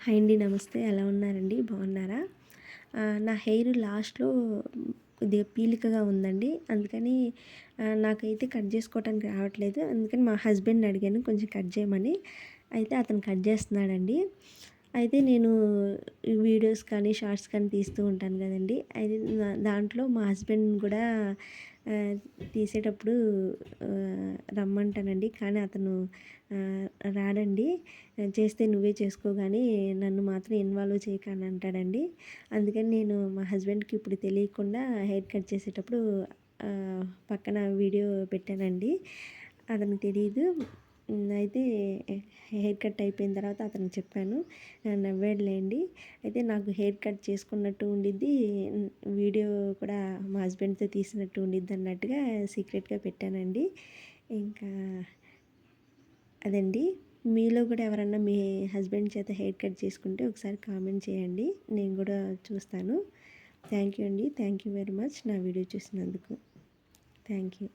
Hi అండి. నమస్తే. ఎలా ఉన్నారండి? బాగున్నారా? నా హెయిర్ లాస్ట్‌లో కొద్దిగా పీలికగా ఉందండి. అందుకని నాకైతే కట్ చేసుకోవటానికి రావట్లేదు. అందుకని మా హస్బెండ్‌ని అడిగాను కొంచెం కట్ చేయమని. అయితే అతను కట్ చేస్తున్నాడండి. అయితే నేను ఈ వీడియోస్ కానీ, షార్ట్స్ కానీ తీస్తూ ఉంటాను కదండీ! అయితే దాంట్లో మా హస్బెండ్‌ని కూడా ఆహ్, తీసేటప్పుడు రమ్మంటానండి. కానీ అతను ఆహ్, రాడండి. చేస్తే నువ్వే చేసుకో గానీ నన్ను మాత్రం ఇన్వాల్వ్ చేయకు అని అంటాడండి. అందుకని నేను మా హస్బెండ్‌కి ఇప్పుడు తెలియకుండా హెయిర్ కట్ చేసేటప్పుడు పక్కన వీడియో పెట్టానండి. అతనికి తెలీదు. అయితే హెయిర్ కట్ అయిపోయిన తర్వాత అతనికి చెప్పాను. నవ్వాడులేండి. అయితే నాకు హెయిర్ కట్ చేసుకున్నట్టు ఉండిద్ది. వీడియో కూడా మా హస్బెండ్‌తో తీసినట్టు ఉండిద్ది అన్నట్టుగా సీక్రెట్‌గా పెట్టానండి. ఇంకా అదండి. మీలో కూడా ఎవరన్నా మీ హస్బెండ్ చేత హెయిర్ కట్ చేసుకుంటే ఒకసారి కామెంట్ చేయండి. నేను కూడా చూస్తాను. థ్యాంక్ యూ అండి. థ్యాంక్ యూ వెరీ మచ్ నా వీడియో చూసినందుకు. Thank you.